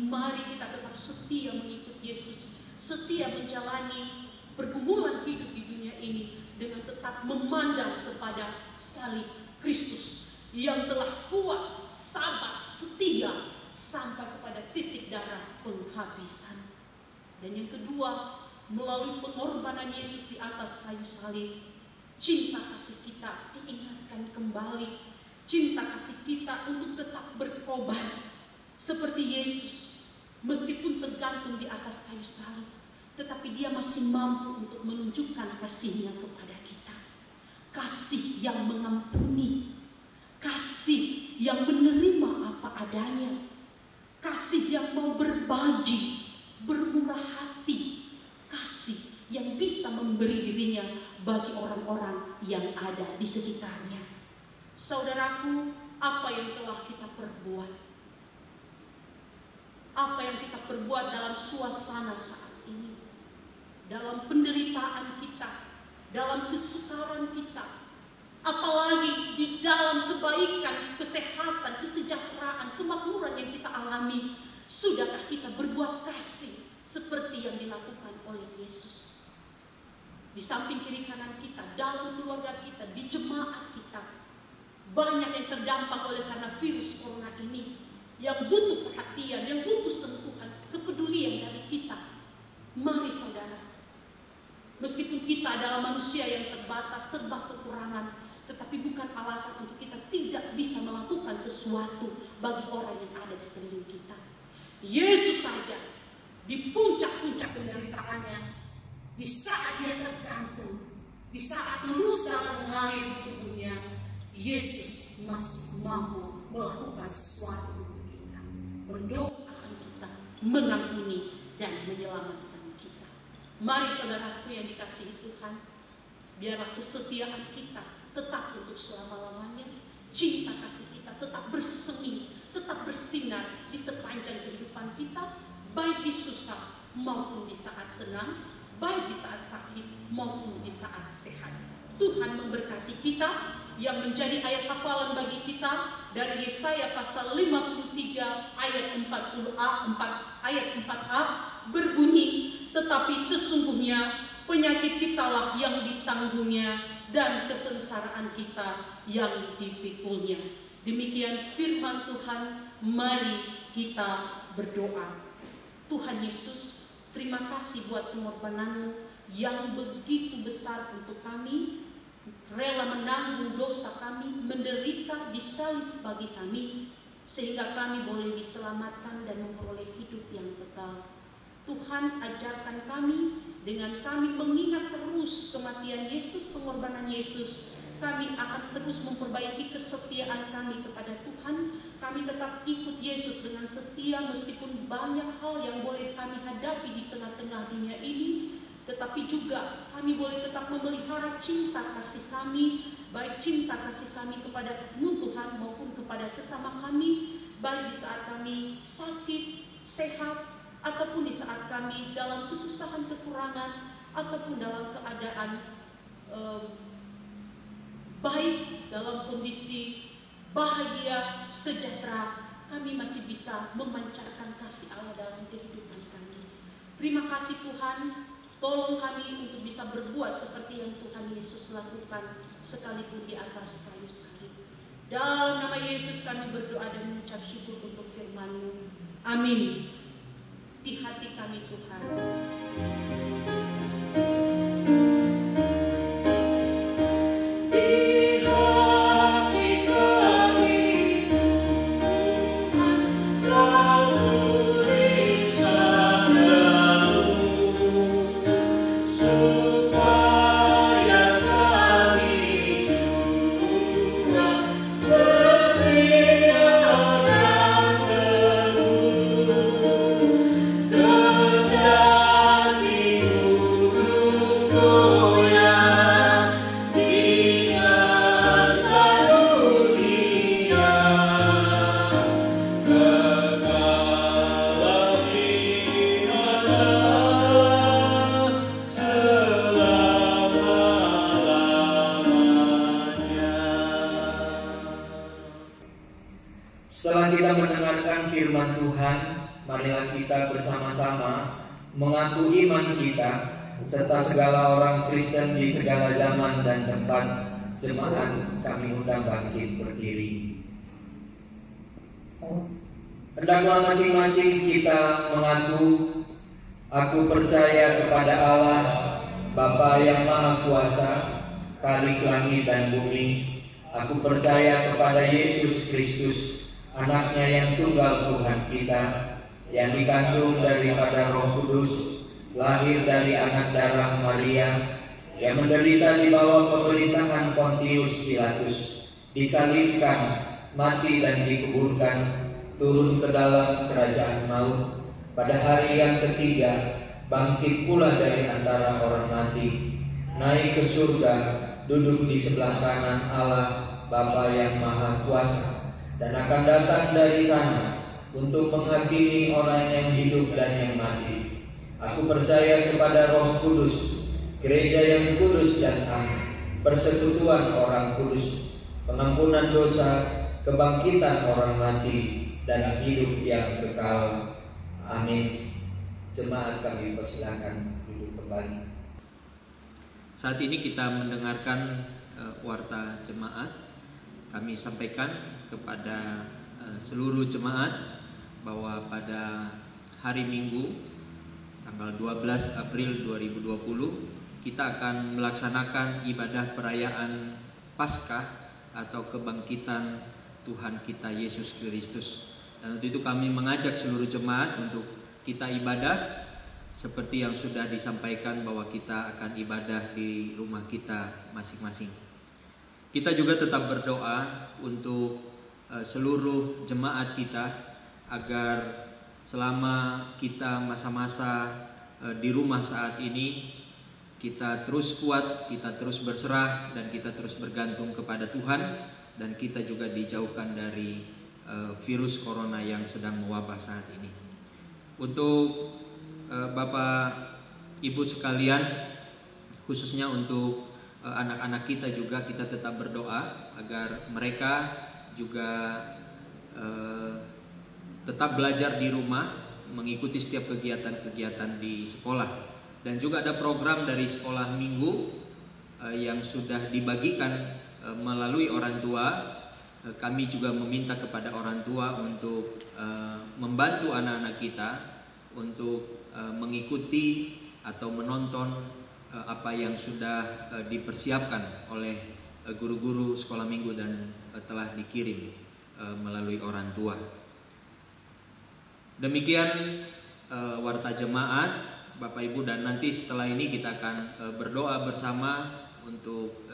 mari kita tetap setia mengikut Yesus, setia menjalani pergumulan hidup di dunia ini dengan tetap memandang kepada salib Kristus yang telah kuat, sabar, setia sampai kepada titik darah penghabisan. Dan yang kedua, melalui pengorbanan Yesus di atas kayu salib, cinta kasih kita diingatkan kembali. Cinta kasih kita untuk tetap berkorban seperti Yesus. Meskipun tergantung di atas kayu salib, tetapi dia masih mampu untuk menunjukkan kasih-Nya kepada kita. Kasih yang mengampuni, kasih yang menerima apa adanya, kasih yang mau berbagi, bermurah hati, kasih yang bisa memberi dirinya bagi orang-orang yang ada di sekitarnya. Saudaraku, apa yang telah kita perbuat? Apa yang kita perbuat dalam suasana saat ini, dalam penderitaan kita, dalam kesukaran kita, apalagi di dalam kebaikan, kesehatan, kesejahteraan, kemakmuran yang kita alami, sudahkah kita berbuat kasih seperti yang dilakukan oleh Yesus? Di samping kiri kanan kita, dalam keluarga kita, di jemaat kita, banyak yang terdampak oleh karena virus corona ini, yang butuh perhatian, yang butuh sentuhan, kepedulian dari kita. Mari saudara, meskipun kita adalah manusia yang terbatas, serba kekurangan, tetapi bukan alasan untuk kita tidak bisa melakukan sesuatu bagi orang yang ada di sekeliling kita. Yesus saja di puncak-puncak penderitaannya, di saat dia tergantung, di saat terus dalam mengalir di tubuhnya, Yesus masih mampu melakukan sesuatu, mendoakan kita, mengampuni dan menyelamatkan kita. Mari saudaraku yang dikasihi Tuhan, biarlah kesetiaan kita tetap untuk selama-lamanya, cinta kasih kita tetap bersemi, tetap bersinar di sepanjang kehidupan kita, baik di susah maupun di saat senang, baik di saat sakit maupun di saat sehat. Tuhan memberkati kita. Yang menjadi ayat hafalan bagi kita dari Yesaya pasal 53 ayat 4a berbunyi, tetapi sesungguhnya penyakit kitalah yang ditanggungnya dan kesengsaraan kita yang dipikulnya. Demikian firman Tuhan, mari kita berdoa. Tuhan Yesus, terima kasih buat pengorbanan-Mu yang begitu besar untuk kami, rela menanggung dosa kami, menderita disalib bagi kami, sehingga kami boleh diselamatkan dan memperoleh hidup yang kekal. Tuhan, ajarkan kami dengan kami mengingat terus kematian Yesus, pengorbanan Yesus, kami akan terus memperbaiki kesetiaan kami kepada Tuhan. Kami tetap ikut Yesus dengan setia meskipun banyak hal yang boleh kami hadapi di tengah-tengah dunia ini, tetapi juga kami boleh tetap memelihara cinta kasih kami, baik cinta kasih kami kepada Tuhan maupun kepada sesama kami, baik di saat kami sakit, sehat, ataupun di saat kami dalam kesusahan, kekurangan, ataupun dalam keadaan baik, dalam kondisi bahagia, sejahtera, kami masih bisa memancarkan kasih Allah dalam kehidupan kami. Terima kasih Tuhan. Tolong kami untuk bisa berbuat seperti yang Tuhan Yesus lakukan sekalipun di atas kayu salib. Dalam nama Yesus kami berdoa dan mengucap syukur untuk firman-Mu. Amin. Di hati kami Tuhan. Setelah kita mendengarkan firman Tuhan, marilah kita bersama-sama mengaku iman kita serta segala orang Kristen di segala zaman dan tempat. Jemaat kami undang bangkit berdiri. Hendaklah masing-masing kita mengaku Aku percaya kepada Allah, Bapa yang Maha Kuasa, Khalik langit dan bumi. Aku percaya kepada Yesus Kristus, Anaknya yang tunggal Tuhan kita, yang dikandung daripada Roh Kudus, lahir dari anak darah Maria, yang menderita di bawah pemerintahan Pontius Pilatus, disalibkan, mati dan dikuburkan, turun ke dalam kerajaan maut, pada hari yang ketiga bangkit pula dari antara orang mati, naik ke surga, duduk di sebelah kanan Allah Bapa yang Maha Kuasa, dan akan datang dari sana untuk menghakimi orang yang hidup dan yang mati. Aku percaya kepada Roh Kudus, gereja yang kudus dan am, persekutuan orang kudus, pengampunan dosa, kebangkitan orang mati, dan hidup yang kekal. Amin. Jemaat kami persilakan duduk kembali. Saat ini kita mendengarkan warta jemaat. Kami sampaikan kepada seluruh jemaat bahwa pada hari Minggu tanggal 12 April 2020 kita akan melaksanakan ibadah perayaan Paskah atau kebangkitan Tuhan kita Yesus Kristus. Dan untuk itu kami mengajak seluruh jemaat untuk kita ibadah seperti yang sudah disampaikan bahwa kita akan ibadah di rumah kita masing-masing. Kita juga tetap berdoa untuk seluruh jemaat kita agar selama kita masa-masa di rumah saat ini kita terus kuat, kita terus berserah, dan kita terus bergantung kepada Tuhan, dan kita juga dijauhkan dari virus corona yang sedang mewabah saat ini. Untuk Bapak Ibu sekalian, khususnya untuk anak-anak kita juga, kita tetap berdoa agar mereka juga tetap belajar di rumah, mengikuti setiap kegiatan-kegiatan di sekolah. Dan juga ada program dari sekolah minggu yang sudah dibagikan melalui orang tua. Kami juga meminta kepada orang tua untuk membantu anak-anak kita untuk mengikuti atau menonton apa yang sudah dipersiapkan oleh guru-guru sekolah minggu dan telah dikirim melalui orang tua. Demikian warta jemaat, Bapak Ibu, dan nanti setelah ini kita akan berdoa bersama untuk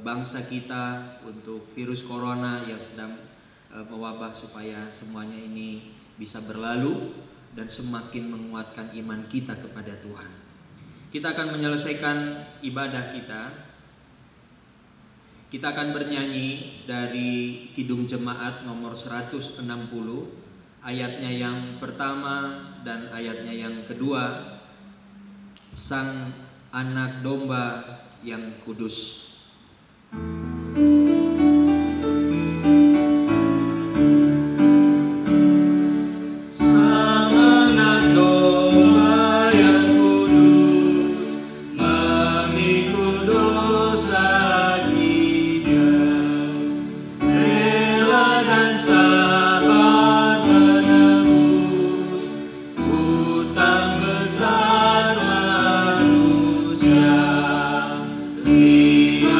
bangsa kita, untuk virus corona yang sedang mewabah, supaya semuanya ini bisa berlalu dan semakin menguatkan iman kita kepada Tuhan. Kita akan menyelesaikan ibadah kita. Kita akan bernyanyi dari Kidung Jemaat nomor 160, ayatnya yang pertama dan ayatnya yang kedua, Sang Anak Domba yang Kudus. Lima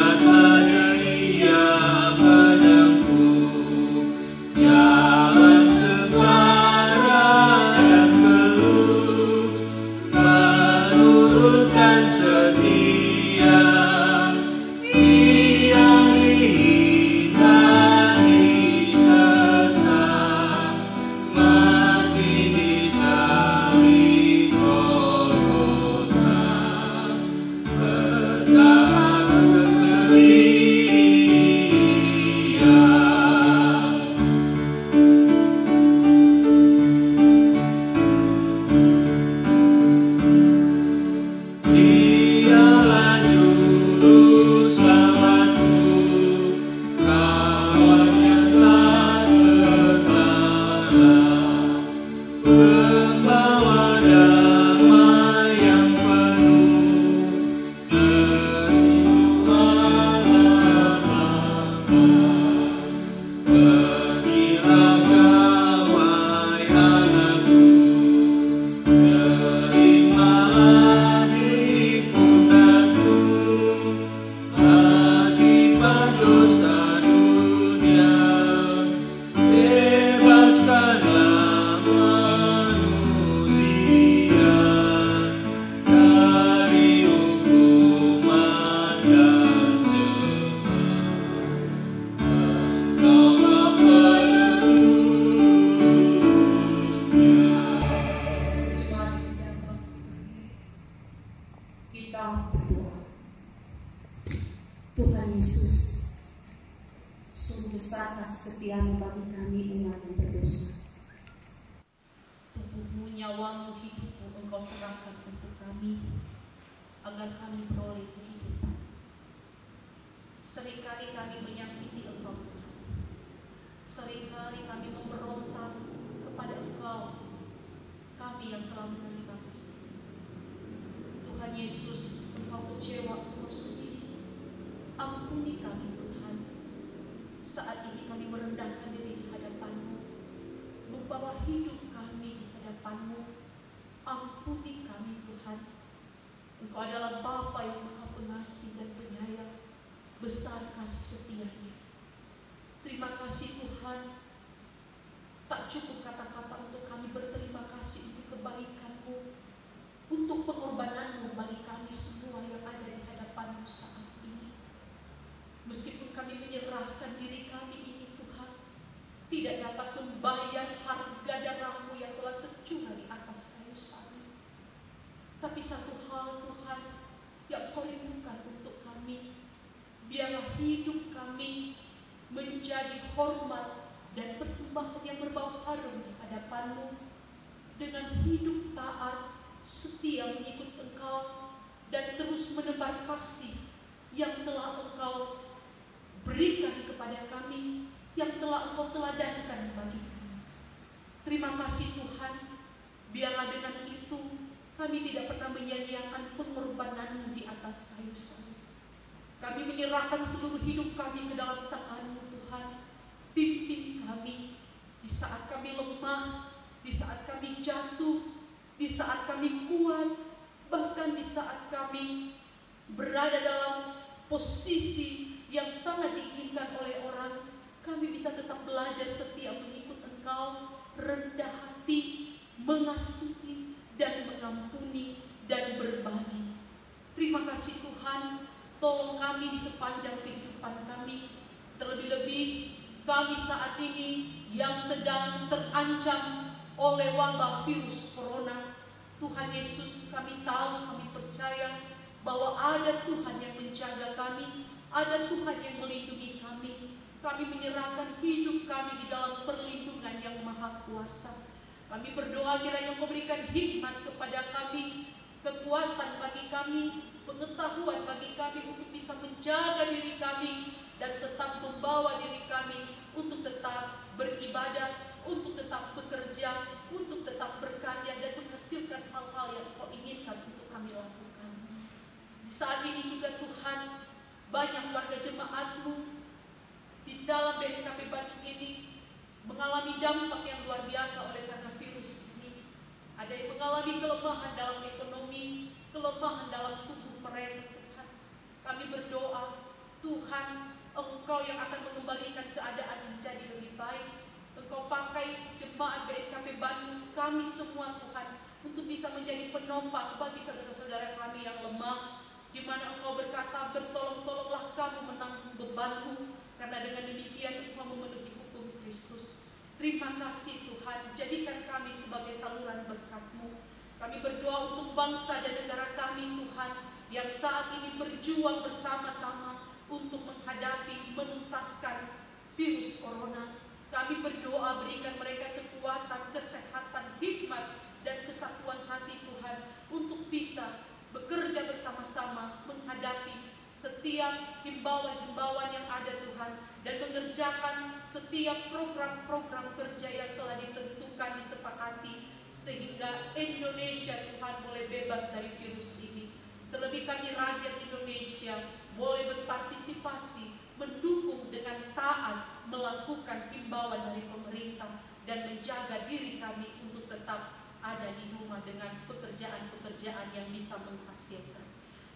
Tuhan Yesus, sungguh besar kasih setiamu bagi kami umat yang berdosa. Tubuhmu, nyawamu, hidupmu Engkau serahkan untuk kami, agar kami beroleh kehidupan. Seringkali kami menyakiti Engkau Tuhan. Seringkali kami memberontak kepada Engkau, kami yang telah menerima kasih. Tuhan Yesus, Engkau kecewa, Engkau sedih. Ampuni kami Tuhan. Saat ini kami merendahkan diri di hadapan-Mu, membawa hidup kami di hadapan-Mu. Ampuni kami Tuhan. Engkau adalah Bapa yang Maha Pengasih dan Penyayang, besar kasih setia-Nya. Terima kasih Tuhan. Tak cukup kata-kata untuk kami berterima kasih untuk kebaikan-Mu, untuk pengorbanan-Mu bagi kami semua yang ada di hadapan-Mu saat ini. Meskipun kami menyerahkan diri kami ini Tuhan, tidak dapat membayar harga darah-Mu yang telah tercurah di atas kayu salib. Tapi satu hal Tuhan yang Kau rindukan untuk kami, biarlah hidup kami menjadi hormat dan persembahan yang berbau harum di hadapan-Mu, dengan hidup taat, setia mengikut Engkau, dan terus menebar kasih yang telah Engkau berikan kepada kami, yang telah Engkau teladankan bagi kami. Terima kasih Tuhan. Biarlah dengan itu kami tidak pernah menyia-nyiakan pengorbanan-Mu di atas kayu salib. Kami menyerahkan seluruh hidup kami ke dalam tangan-Mu Tuhan. Pimpin kami di saat kami lemah, di saat kami jatuh, di saat kami kuat, bahkan di saat kami berada dalam posisi yang sangat diinginkan oleh orang. Kami bisa tetap belajar setia mengikut Engkau, rendah hati, mengasihi dan mengampuni dan berbagi. Terima kasih Tuhan. Tolong kami di sepanjang kehidupan kami, terlebih-lebih kami saat ini yang sedang terancam oleh wabah virus corona. Tuhan Yesus, kami tahu, kami percaya bahwa ada Tuhan yang menjaga kami, ada Tuhan yang melindungi kami. Kami menyerahkan hidup kami di dalam perlindungan yang Maha Kuasa. Kami berdoa kiranya Engkau berikan hikmat kepada kami, kekuatan bagi kami, pengetahuan bagi kami untuk bisa menjaga diri kami dan tetap membawa diri kami untuk tetap beribadah, untuk tetap bekerja, untuk tetap berkarya dan menghasilkan hal-hal yang Kau inginkan untuk kami lakukan. Di saat ini juga Tuhan, banyak warga jemaat-Mu di dalam BNKP Bandung ini mengalami dampak yang luar biasa oleh karena virus ini. Ada yang mengalami kelemahan dalam ekonomi, kelemahan dalam tubuh mereka Tuhan. Kami berdoa, Tuhan, Engkau yang akan mengembalikan keadaan menjadi lebih baik. Engkau pakai jemaat BNKP Bandung, kami semua Tuhan, untuk bisa menjadi penopang bagi saudara-saudara kami yang lemah, di mana Engkau berkata, bertolong-tolonglah kamu menanggung bebanmu, karena dengan demikian Engkau memenuhi hukum Kristus. Terima kasih Tuhan, jadikan kami sebagai saluran berkat-Mu. Kami berdoa untuk bangsa dan negara kami Tuhan, yang saat ini berjuang bersama-sama untuk menghadapi, menuntaskan virus corona. Kami berdoa berikan mereka kekuatan, kesehatan, hikmat, dan kesatuan hati Tuhan untuk bisa bekerja bersama-sama menghadapi setiap himbauan-himbauan yang ada Tuhan, dan mengerjakan setiap program-program kerja yang telah ditentukan, disepakati, sehingga Indonesia Tuhan boleh bebas dari virus ini. Terlebih kami rakyat Indonesia boleh berpartisipasi, mendukung dengan taat, melakukan himbauan dari pemerintah, dan menjaga diri kami untuk tetap ada di rumah dengan pekerjaan-pekerjaan yang bisa menghasilkan.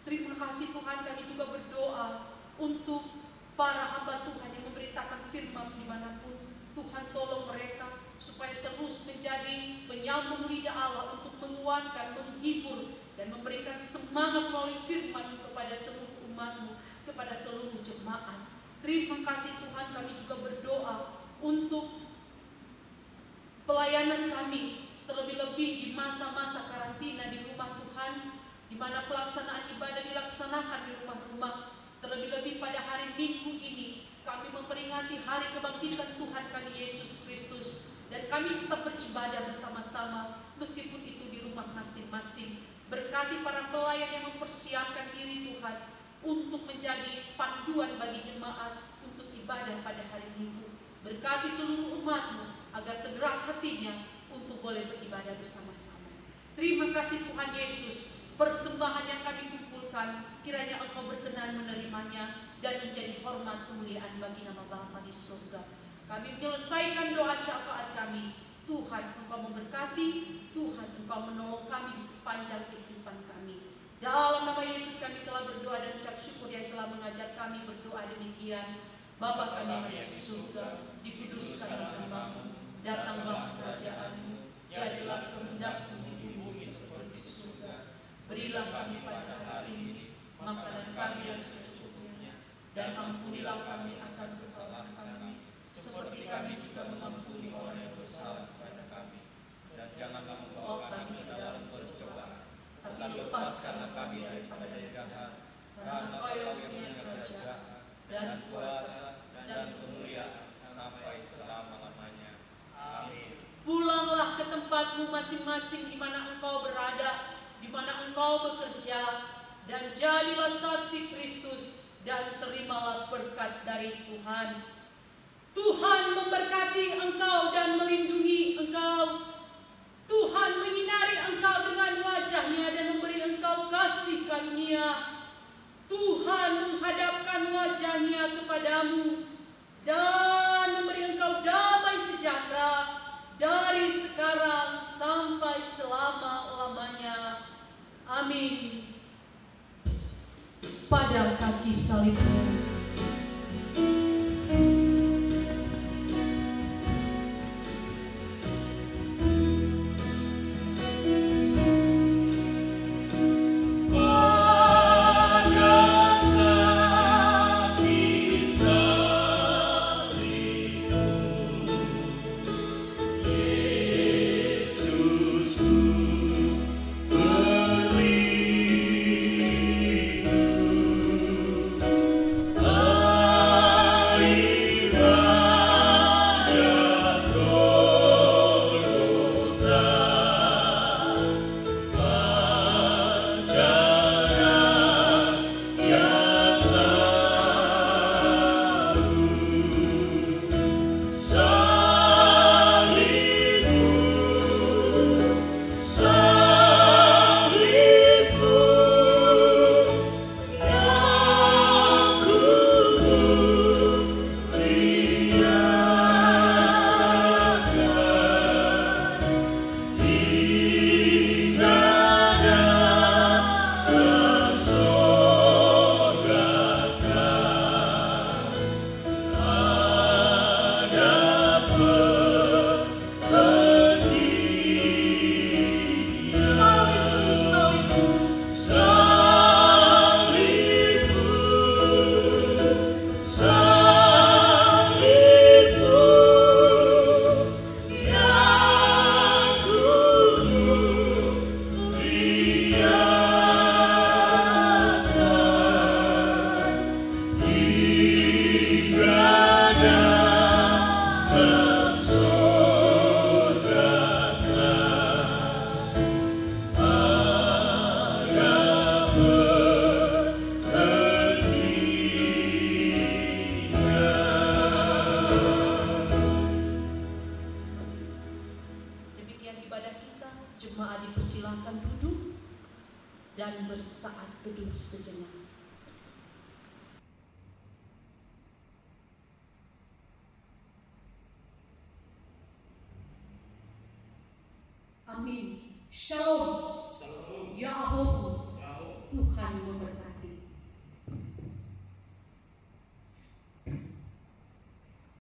Terima kasih Tuhan, kami juga berdoa untuk para hamba Tuhan yang memberitakan firman dimanapun. Tuhan tolong mereka supaya terus menjadi penyambung lidah Allah untuk menguatkan, menghibur, dan memberikan semangat melalui firman kepada seluruh umat-Mu, kepada seluruh jemaat. Terima kasih Tuhan, kami juga berdoa untuk pelayanan kami, terlebih-lebih di masa-masa karantina di rumah Tuhan, di mana pelaksanaan ibadah dilaksanakan di rumah-rumah, terlebih-lebih pada memperingati hari kebangkitan Tuhan kami Yesus Kristus, dan kami tetap beribadah bersama-sama meskipun itu di rumah masing-masing. Berkati para pelayan yang mempersiapkan diri Tuhan untuk menjadi panduan bagi jemaat untuk ibadah pada hari Minggu. Berkati seluruh umat-Mu agar tergerak hatinya untuk boleh beribadah bersama-sama. Terima kasih Tuhan Yesus, persembahan yang kami kumpulkan kiranya Engkau berkenan menerimanya dan menjadi hormat kemuliaan bagi nama Bapa di surga. Kami menyelesaikan doa syafaat kami. Tuhan, Engkau memberkati, Tuhan, Engkau menolong kami di sepanjang kehidupan kami. Dalam nama Yesus kami telah berdoa dan ucap syukur yang telah mengajar kami berdoa demikian. Bapa kami yang di surga, dikuduskanlah namamu, datanglah kerajaan-Mu, jadilah kehendak-Mu di bumi seperti di surga. Berilah kami pada hari ini makanan kami yang secukupnya, dan ampunilah kami akan kesalahan kami, seperti kami juga mengampuni orang yang bersalah kepada kami. Dan janganlah membawa kami ke dalam pencobaan, tetapi lepaskanlah kami daripada yang jahat. Karena Engkau yang punya kerajaan dan kuasa dan kemuliaan sampai selama-lamanya. Amin. Pulanglah ke tempatmu masing-masing di mana engkau berada, di mana engkau bekerja, dan jadilah saksi Kristus, dan terimalah berkat dari Tuhan. Tuhan memberkati engkau dan melindungi engkau. Tuhan menyinari engkau dengan wajah-Nya dan memberi engkau kasih karunia. Tuhan menghadapkan wajah-Nya kepadamu dan memberi engkau damai sejahtera dari sekarang sampai selama-lamanya. Amin. Pada kaki salibmu dan bersaat teduh sejenak. Amin. Shalom. Ya Allah, Tuhan memberkati.